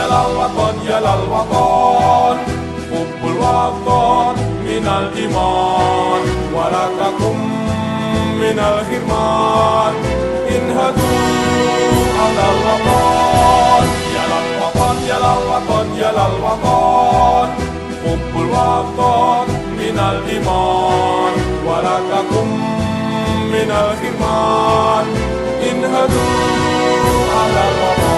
يا للوطن حب الوطن من الإيمان ولا تكن من الحرمان انهضوا على الوطن يا للوطن يا للوطن يا للوطن حب الوطن من الإيمان ولا تكن من الحرمان انهضوا على الوطن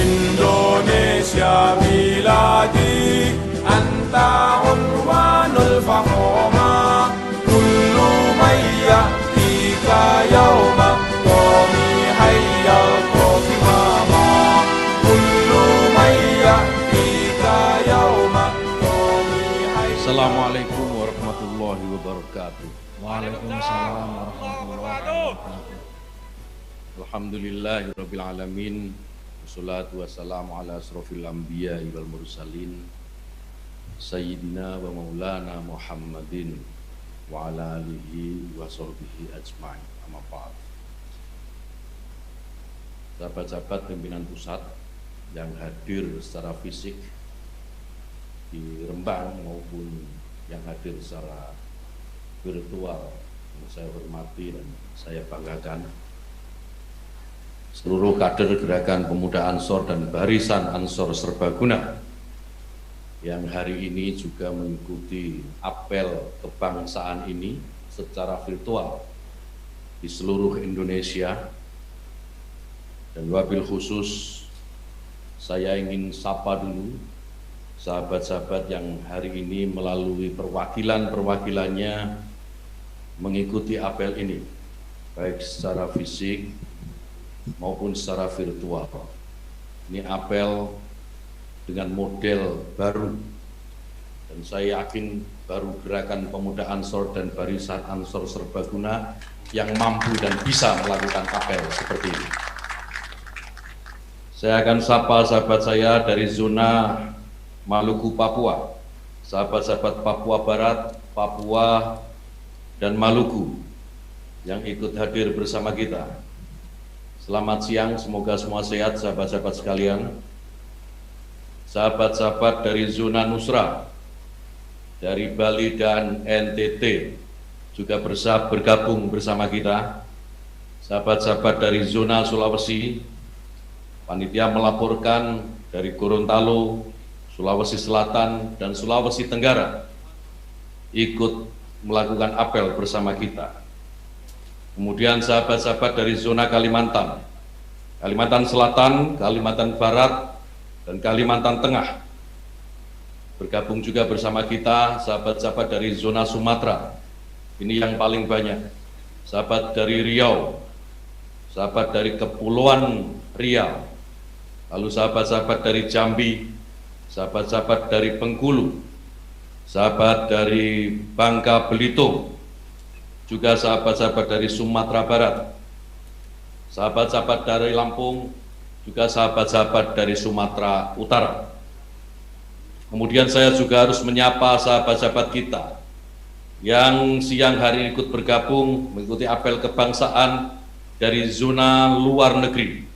Indonesia biladi anta unwanul fahoma kullu mayya tika yawma qawmi hayyal qasimama kullu mayya tika yawma qawmi hayyal. Assalamualaikum warahmatullahi wabarakatuh. Waalaikumsalam warahmatullahi wabarakatuh. Alhamdulillahirabbil alamin. Wassalatu wassalamu ala asrofil anbiya wal mursalin Sayyidina wa maulana Muhammadin wa ala alihi wa sahbihi ajma'in. Amma ba'd. Sahabat-sahabat pimpinan pusat yang hadir secara fisik di Rembang maupun yang hadir secara virtual, saya hormati dan saya banggakan seluruh kader Gerakan Pemuda Ansor dan Barisan Ansor Serbaguna yang hari ini juga mengikuti apel kebangsaan ini secara virtual di seluruh Indonesia. Dan wabil khusus saya ingin sapa dulu sahabat-sahabat yang hari ini melalui perwakilan-perwakilannya mengikuti apel ini, baik secara fisik maupun secara virtual. Ini apel dengan model baru dan saya yakin baru Gerakan Pemuda Ansor dan Barisan Ansor Serbaguna yang mampu dan bisa melakukan apel seperti ini. Saya akan sapa sahabat saya dari zona Maluku, Papua, sahabat-sahabat Papua Barat, Papua, dan Maluku yang ikut hadir bersama kita. Selamat siang, semoga semua sehat sahabat-sahabat sekalian. Sahabat-sahabat dari zona Nusra, dari Bali dan NTT juga bergabung bersama kita. Sahabat-sahabat dari zona Sulawesi, panitia melaporkan dari Gorontalo, Sulawesi Selatan, dan Sulawesi Tenggara ikut melakukan apel bersama kita. Kemudian sahabat-sahabat dari zona Kalimantan, Kalimantan Selatan, Kalimantan Barat, dan Kalimantan Tengah bergabung juga bersama kita. Sahabat-sahabat dari zona Sumatera, ini yang paling banyak. Sahabat dari Riau, sahabat dari Kepulauan Riau, lalu sahabat-sahabat dari Jambi, sahabat-sahabat dari Bengkulu, sahabat dari Bangka Belitung, juga sahabat-sahabat dari Sumatera Barat, sahabat-sahabat dari Lampung, juga sahabat-sahabat dari Sumatera Utara. Kemudian saya juga harus menyapa sahabat-sahabat kita yang siang hari ini ikut bergabung mengikuti apel kebangsaan dari zona luar negeri.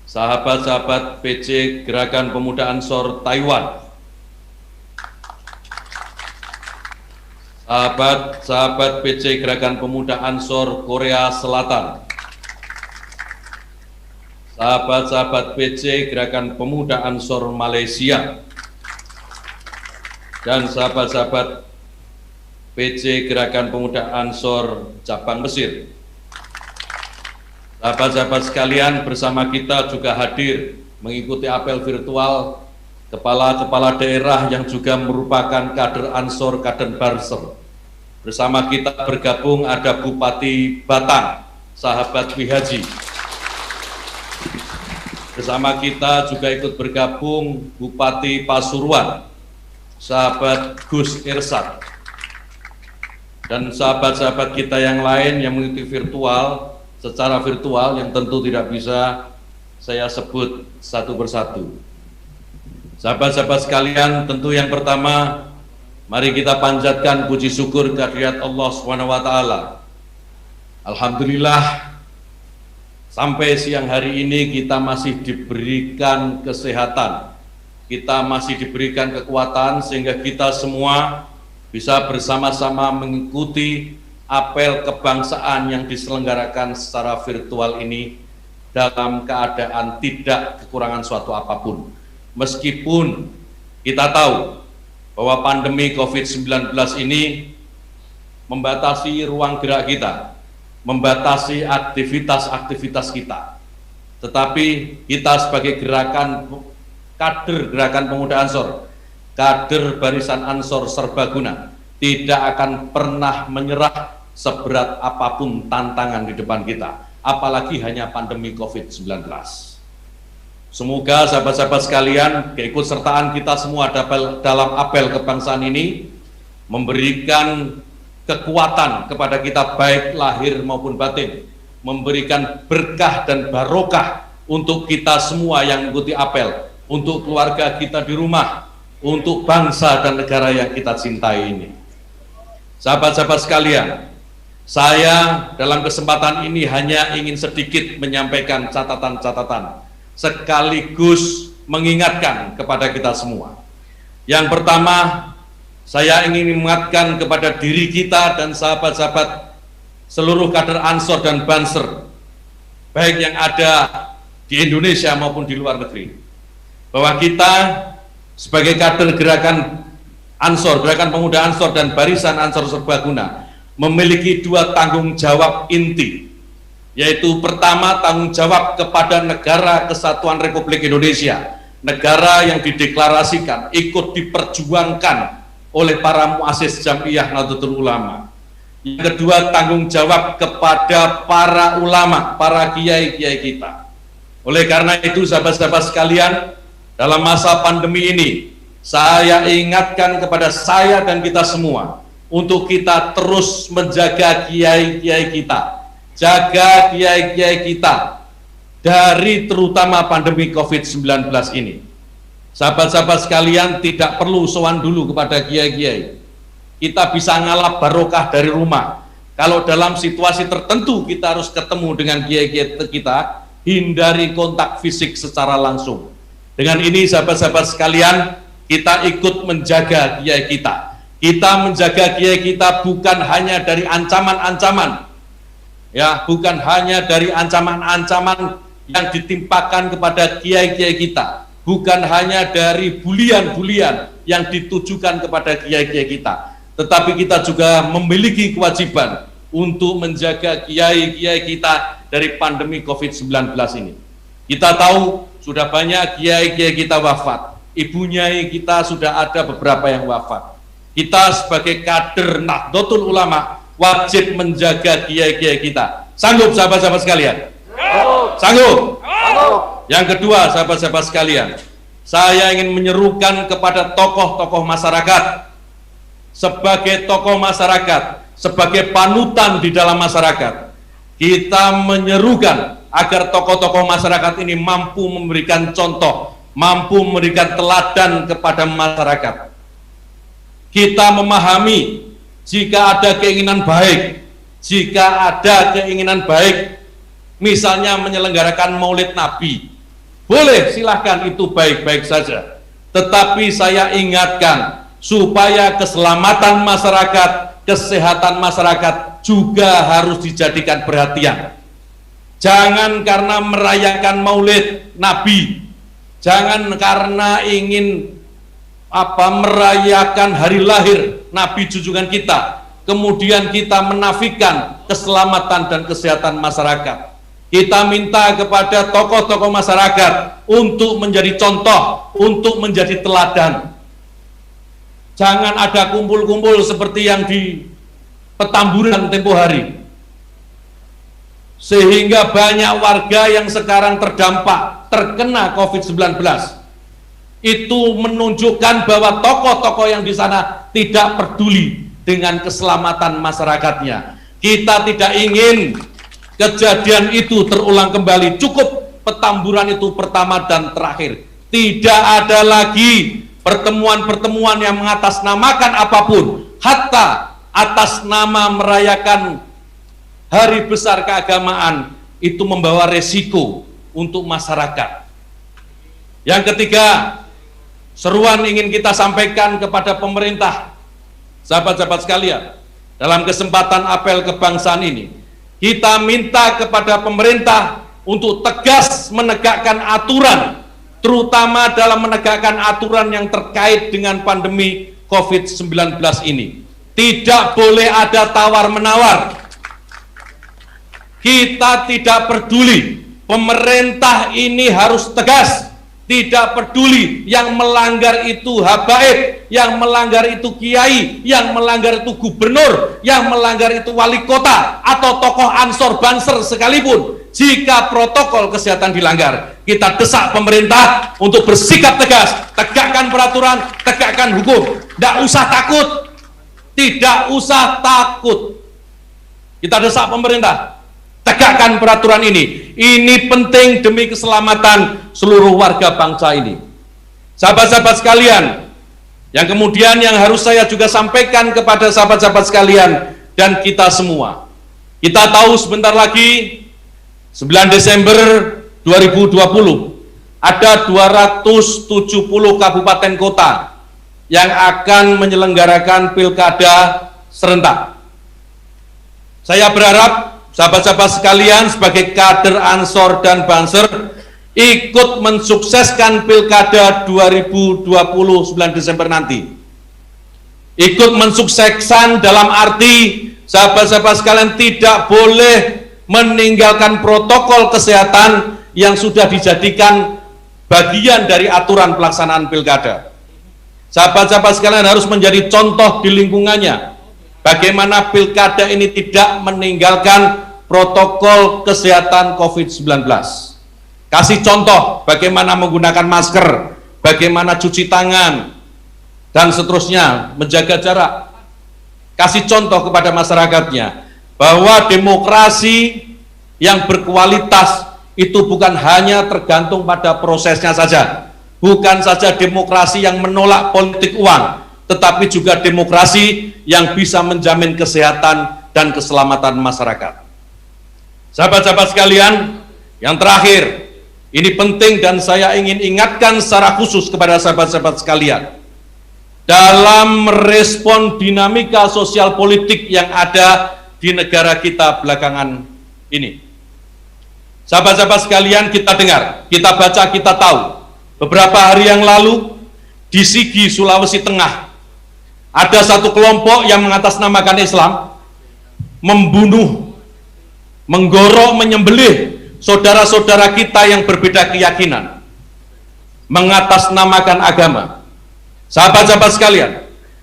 Sahabat-sahabat PC Gerakan Pemuda Ansor Taiwan, sahabat-sahabat PC Gerakan Pemuda Ansor Korea Selatan, sahabat-sahabat PC Gerakan Pemuda Ansor Malaysia, dan sahabat-sahabat PC Gerakan Pemuda Ansor Cabang Mesir. Sahabat-sahabat sekalian, bersama kita juga hadir mengikuti apel virtual kepala-kepala daerah yang juga merupakan kader Ansor, kader Barser. Bersama kita bergabung ada Bupati Batang, sahabat Wihaji. Bersama kita juga ikut bergabung Bupati Pasuruan, sahabat Gus Irsad. Dan sahabat-sahabat kita yang lain yang mengikuti virtual, secara virtual yang tentu tidak bisa saya sebut satu persatu. Sahabat-sahabat sekalian, tentu yang pertama mari kita panjatkan puji syukur kehadirat Allah SWT. Alhamdulillah, Sampai siang hari ini kita masih diberikan kesehatan, kita masih diberikan kekuatan sehingga kita semua bisa bersama-sama mengikuti apel kebangsaan yang diselenggarakan secara virtual ini dalam keadaan tidak kekurangan suatu apapun. Meskipun kita tahu bahwa pandemi COVID-19 ini membatasi ruang gerak kita, membatasi aktivitas-aktivitas kita. Tetapi kita sebagai kader Gerakan Pemuda Ansor, kader Barisan Ansor Serbaguna, tidak akan pernah menyerah seberat apapun tantangan di depan kita, apalagi hanya pandemi COVID-19. Semoga sahabat-sahabat sekalian, keikutsertaan kita semua dalam apel kebangsaan ini memberikan kekuatan kepada kita baik lahir maupun batin, memberikan berkah dan barokah untuk kita semua yang mengikuti apel, untuk keluarga kita di rumah, untuk bangsa dan negara yang kita cintai ini. Sahabat-sahabat sekalian, saya dalam kesempatan ini hanya ingin sedikit menyampaikan catatan-catatan sekaligus mengingatkan kepada kita semua. Yang pertama, saya ingin mengingatkan kepada diri kita dan sahabat-sahabat seluruh kader Ansor dan Banser, baik yang ada di Indonesia maupun di luar negeri, bahwa kita sebagai kader Gerakan Ansor, Gerakan Pemuda Ansor dan Barisan Ansor Serbaguna memiliki dua tanggung jawab inti, yaitu pertama tanggung jawab kepada Negara Kesatuan Republik Indonesia, negara yang dideklarasikan, ikut diperjuangkan oleh para muassis Jam'iyah Nahdlatul Ulama. Yang kedua tanggung jawab kepada para ulama, para kiai-kiai kita. Oleh karena itu sahabat-sahabat sekalian, dalam masa pandemi ini saya ingatkan kepada saya dan kita semua untuk kita terus menjaga kiai-kiai kita, jaga kiai-kiai kita dari terutama pandemi COVID-19 ini. Sahabat-sahabat sekalian, tidak perlu sowan dulu kepada kiai-kiai. Kita bisa ngalap barokah dari rumah. Kalau dalam situasi tertentu kita harus ketemu dengan kiai-kiai kita, hindari kontak fisik secara langsung. Dengan ini sahabat-sahabat sekalian, kita ikut menjaga kiai kita. Kita menjaga kiai kita bukan hanya dari ancaman-ancaman, ya, bukan hanya dari ancaman-ancaman yang ditimpakan kepada kiai-kiai kita, bukan hanya dari bulian-bulian yang ditujukan kepada kiai-kiai kita, tetapi kita juga memiliki kewajiban untuk menjaga kiai-kiai kita dari pandemi COVID-19 ini. Kita tahu sudah banyak kiai-kiai kita wafat, ibu nyai kita sudah ada beberapa yang wafat. Kita sebagai kader Nahdlatul Ulama wajib menjaga kiai-kiai kita. Sanggup sahabat-sahabat sekalian? Sanggup? Yang kedua sahabat-sahabat sekalian, saya ingin menyerukan kepada tokoh-tokoh masyarakat, sebagai tokoh masyarakat, sebagai panutan di dalam masyarakat, kita menyerukan agar tokoh-tokoh masyarakat ini mampu memberikan contoh, mampu memberikan teladan kepada masyarakat. Kita memahami jika ada keinginan baik, misalnya menyelenggarakan Maulid Nabi, boleh, silahkan, itu baik-baik saja. Tetapi saya ingatkan supaya keselamatan masyarakat, kesehatan masyarakat juga harus dijadikan perhatian. Jangan karena merayakan Maulid Nabi, jangan karena ingin merayakan hari lahir Nabi junjungan kita, kemudian kita menafikan keselamatan dan kesehatan masyarakat. Kita minta kepada tokoh-tokoh masyarakat untuk menjadi contoh, untuk menjadi teladan. Jangan ada kumpul-kumpul seperti yang di Petamburan tempo hari, sehingga banyak warga yang sekarang terkena COVID-19. Itu menunjukkan bahwa tokoh-tokoh yang di sana tidak peduli dengan keselamatan masyarakatnya. Kita tidak ingin kejadian itu terulang kembali. Cukup Petamburan itu pertama dan terakhir. Tidak ada lagi pertemuan-pertemuan yang mengatasnamakan apapun, hatta atas nama merayakan hari besar keagamaan, itu membawa resiko untuk masyarakat. Yang ketiga, seruan ingin kita sampaikan kepada pemerintah, sahabat-sahabat sekalian, dalam kesempatan apel kebangsaan ini, kita minta kepada pemerintah untuk tegas menegakkan aturan, terutama dalam menegakkan aturan yang terkait dengan pandemi COVID-19 ini. Tidak boleh ada tawar-menawar. Kita tidak peduli, pemerintah ini harus tegas. Tidak peduli yang melanggar itu habaib, yang melanggar itu kiai, yang melanggar itu gubernur, yang melanggar itu wali kota, atau tokoh ansor banser sekalipun. Jika protokol kesehatan dilanggar, kita desak pemerintah untuk bersikap tegas, tegakkan peraturan, tegakkan hukum. Tidak usah takut, tidak usah takut. Kita desak pemerintah, tegakkan peraturan ini. Ini penting demi keselamatan seluruh warga bangsa ini. Sahabat-sahabat sekalian, yang kemudian yang harus saya juga sampaikan kepada sahabat-sahabat sekalian dan kita semua. Kita tahu sebentar lagi 9 Desember 2020 ada 270 kabupaten kota yang akan menyelenggarakan pilkada serentak. Saya berharap sahabat-sahabat sekalian sebagai kader Ansor dan Banser ikut mensukseskan pilkada 2020 9 Desember nanti. Ikut mensukseskan dalam arti sahabat-sahabat sekalian tidak boleh meninggalkan protokol kesehatan yang sudah dijadikan bagian dari aturan pelaksanaan pilkada. Sahabat-sahabat sekalian harus menjadi contoh di lingkungannya. Bagaimana pilkada ini tidak meninggalkan protokol kesehatan COVID-19. Kasih contoh bagaimana menggunakan masker, bagaimana cuci tangan, dan seterusnya, menjaga jarak. Kasih contoh kepada masyarakatnya bahwa demokrasi yang berkualitas itu bukan hanya tergantung pada prosesnya saja. Bukan saja demokrasi yang menolak politik uang, tetapi juga demokrasi yang bisa menjamin kesehatan dan keselamatan masyarakat. Sahabat-sahabat sekalian, yang terakhir, ini penting dan saya ingin ingatkan secara khusus kepada sahabat-sahabat sekalian. Dalam merespon dinamika sosial politik yang ada di negara kita belakangan ini. Sahabat-sahabat sekalian, kita dengar, kita baca, kita tahu. Beberapa hari yang lalu, di Sigi, Sulawesi Tengah, ada satu kelompok yang mengatasnamakan Islam, membunuh, menggorok, menyembelih saudara-saudara kita yang berbeda keyakinan, mengatasnamakan agama. Sahabat-sahabat sekalian,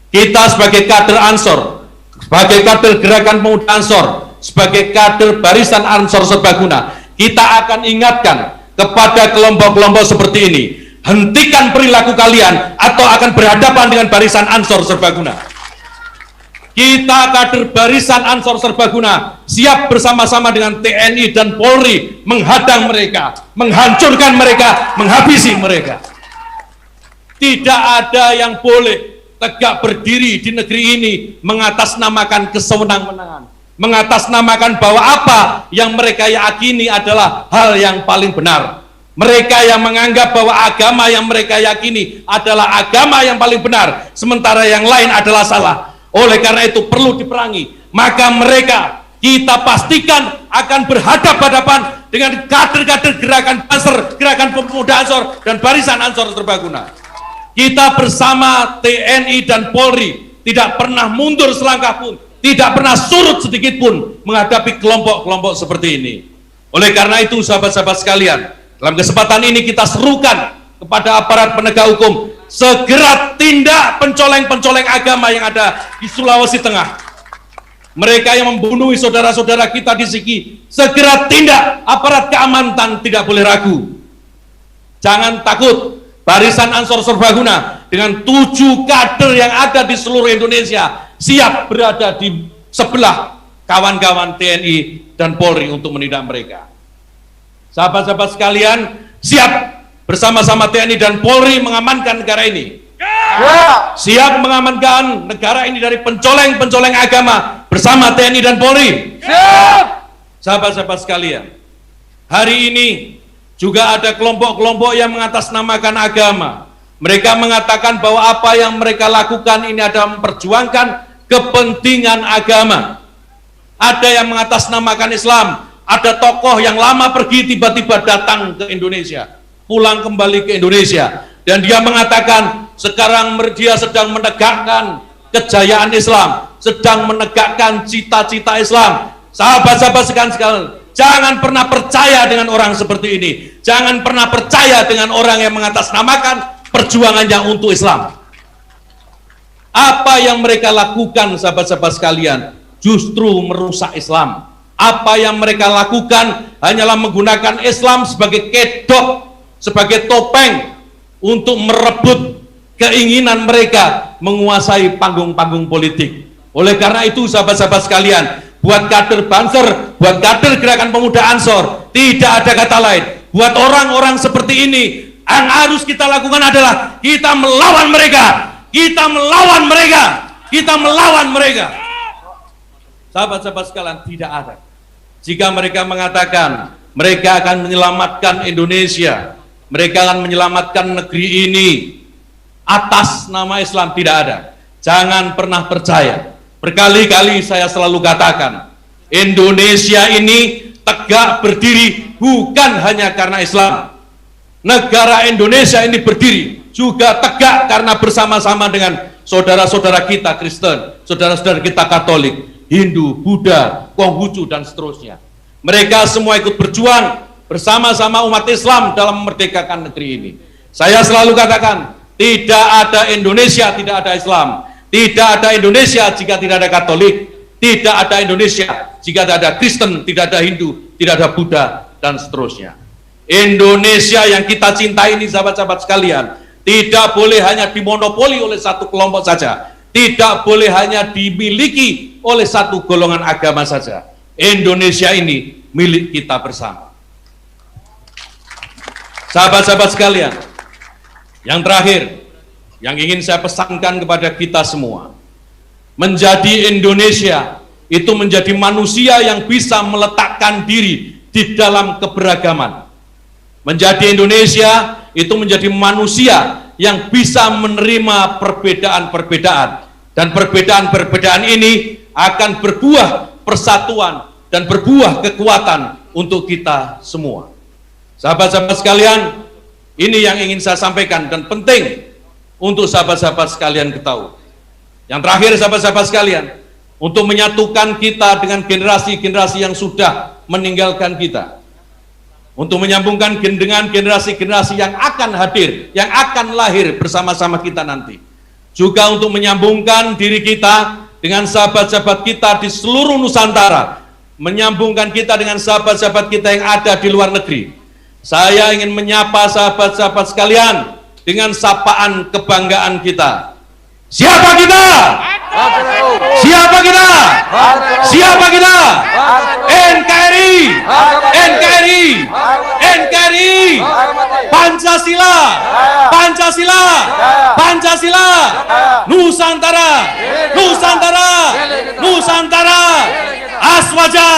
kita sebagai kader Ansor, sebagai kader Gerakan Pemuda Ansor, sebagai kader Barisan Ansor Serbaguna, kita akan ingatkan kepada kelompok-kelompok seperti ini, hentikan perilaku kalian atau akan berhadapan dengan Barisan Ansor Serbaguna. Kita kader Barisan Ansor Serbaguna siap bersama-sama dengan TNI dan Polri menghadang mereka, menghancurkan mereka, menghabisi mereka. Tidak ada yang boleh tegak berdiri di negeri ini mengatasnamakan kesewenang-wenangan, mengatasnamakan bahwa apa yang mereka yakini adalah hal yang paling benar. Mereka yang menganggap bahwa agama yang mereka yakini adalah agama yang paling benar, sementara yang lain adalah salah. Oleh karena itu perlu diperangi. Maka mereka kita pastikan akan berhadapan-hadapan dengan kader-kader Gerakan Banser, Gerakan Pemuda Ansor, dan Barisan Ansor Serbaguna. Kita bersama TNI dan Polri tidak pernah mundur selangkah pun, tidak pernah surut sedikit pun menghadapi kelompok-kelompok seperti ini. Oleh karena itu sahabat-sahabat sekalian, dalam kesempatan ini kita serukan kepada aparat penegak hukum, segera tindak pencoleng-pencoleng agama yang ada di Sulawesi Tengah. Mereka yang membunuh saudara-saudara kita di Sigi, segera tindak. Aparat keamanan tidak boleh ragu. Jangan takut. Barisan Ansor Serbaguna dengan 7 kader yang ada di seluruh Indonesia siap berada di sebelah kawan-kawan TNI dan Polri untuk menindak mereka. Sahabat-sahabat sekalian, siap bersama-sama TNI dan Polri mengamankan negara ini. Siap mengamankan negara ini dari pencoleng-pencoleng agama bersama TNI dan Polri. Siap. Sahabat-sahabat sekalian, Hari ini juga ada kelompok-kelompok yang mengatasnamakan agama. Mereka mengatakan bahwa apa yang mereka lakukan ini adalah memperjuangkan kepentingan agama. Ada yang mengatasnamakan Islam. Ada tokoh yang lama pergi tiba-tiba datang ke Indonesia, pulang kembali ke Indonesia, dan dia mengatakan sekarang dia sedang menegakkan kejayaan Islam, sedang menegakkan cita-cita Islam. Sahabat-sahabat sekalian, jangan pernah percaya dengan orang seperti ini. Jangan pernah percaya dengan orang yang mengatasnamakan perjuangannya untuk Islam. Apa yang mereka lakukan, sahabat-sahabat sekalian, justru merusak Islam. Apa yang mereka lakukan hanyalah menggunakan Islam sebagai kedok, sebagai topeng untuk merebut keinginan mereka menguasai panggung-panggung politik. Oleh karena itu, sahabat-sahabat sekalian, buat kader Banser, buat kader Gerakan Pemuda Ansor, tidak ada kata lain. Buat orang-orang seperti ini, yang harus kita lakukan adalah kita melawan mereka. Kita melawan mereka. Kita melawan mereka. Sahabat-sahabat sekalian, tidak ada. Jika mereka mengatakan mereka akan menyelamatkan Indonesia, mereka akan menyelamatkan negeri ini atas nama Islam, tidak ada. Jangan pernah percaya. Berkali-kali saya selalu katakan, Indonesia ini tegak berdiri bukan hanya karena Islam. Negara Indonesia ini berdiri juga tegak karena bersama-sama dengan saudara-saudara kita Kristen, saudara-saudara kita Katolik, Hindu, Buddha, Konghucu, dan seterusnya. Mereka semua ikut berjuang bersama-sama umat Islam dalam memerdekakan negeri ini. Saya selalu katakan, tidak ada Indonesia tidak ada Islam, tidak ada Indonesia jika tidak ada Katolik, tidak ada Indonesia jika tidak ada Kristen, tidak ada Hindu, tidak ada Buddha, dan seterusnya. Indonesia yang kita cintai ini, sahabat-sahabat sekalian, tidak boleh hanya dimonopoli oleh satu kelompok saja, tidak boleh hanya dimiliki oleh satu golongan agama saja. Indonesia ini milik kita bersama. Sahabat-sahabat sekalian, yang terakhir yang ingin saya pesankan kepada kita semua, menjadi Indonesia itu menjadi manusia yang bisa meletakkan diri di dalam keberagaman. Menjadi Indonesia itu menjadi manusia yang bisa menerima perbedaan-perbedaan, dan perbedaan-perbedaan ini akan berbuah persatuan dan berbuah kekuatan untuk kita semua. Sahabat-sahabat sekalian, ini yang ingin saya sampaikan dan penting untuk sahabat-sahabat sekalian ketahui. Yang terakhir, sahabat-sahabat sekalian, untuk menyatukan kita dengan generasi-generasi yang sudah meninggalkan kita, untuk menyambungkan dengan generasi-generasi yang akan hadir, yang akan lahir bersama-sama kita nanti, juga untuk menyambungkan diri kita dengan sahabat-sahabat kita di seluruh Nusantara, menyambungkan kita dengan sahabat-sahabat kita yang ada di luar negeri. Saya ingin menyapa sahabat-sahabat sekalian dengan sapaan kebanggaan kita. Siapa kita? Siapa kita? Siapa kita? NKRI, NKRI, NKRI, Pancasila, Pancasila, Pancasila, Nusantara, Nusantara, Nusantara, Aswaja.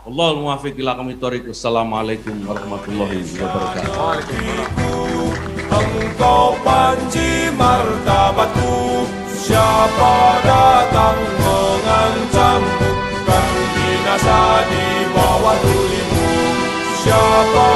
Allahul muwaffiq ila aqwamit thoriq. Assalamualaikum warahmatullahi wabarakatuh. Engkau panji martabatku, siapa datang mengancammu, kan binasa di bawah tulimu. Siapa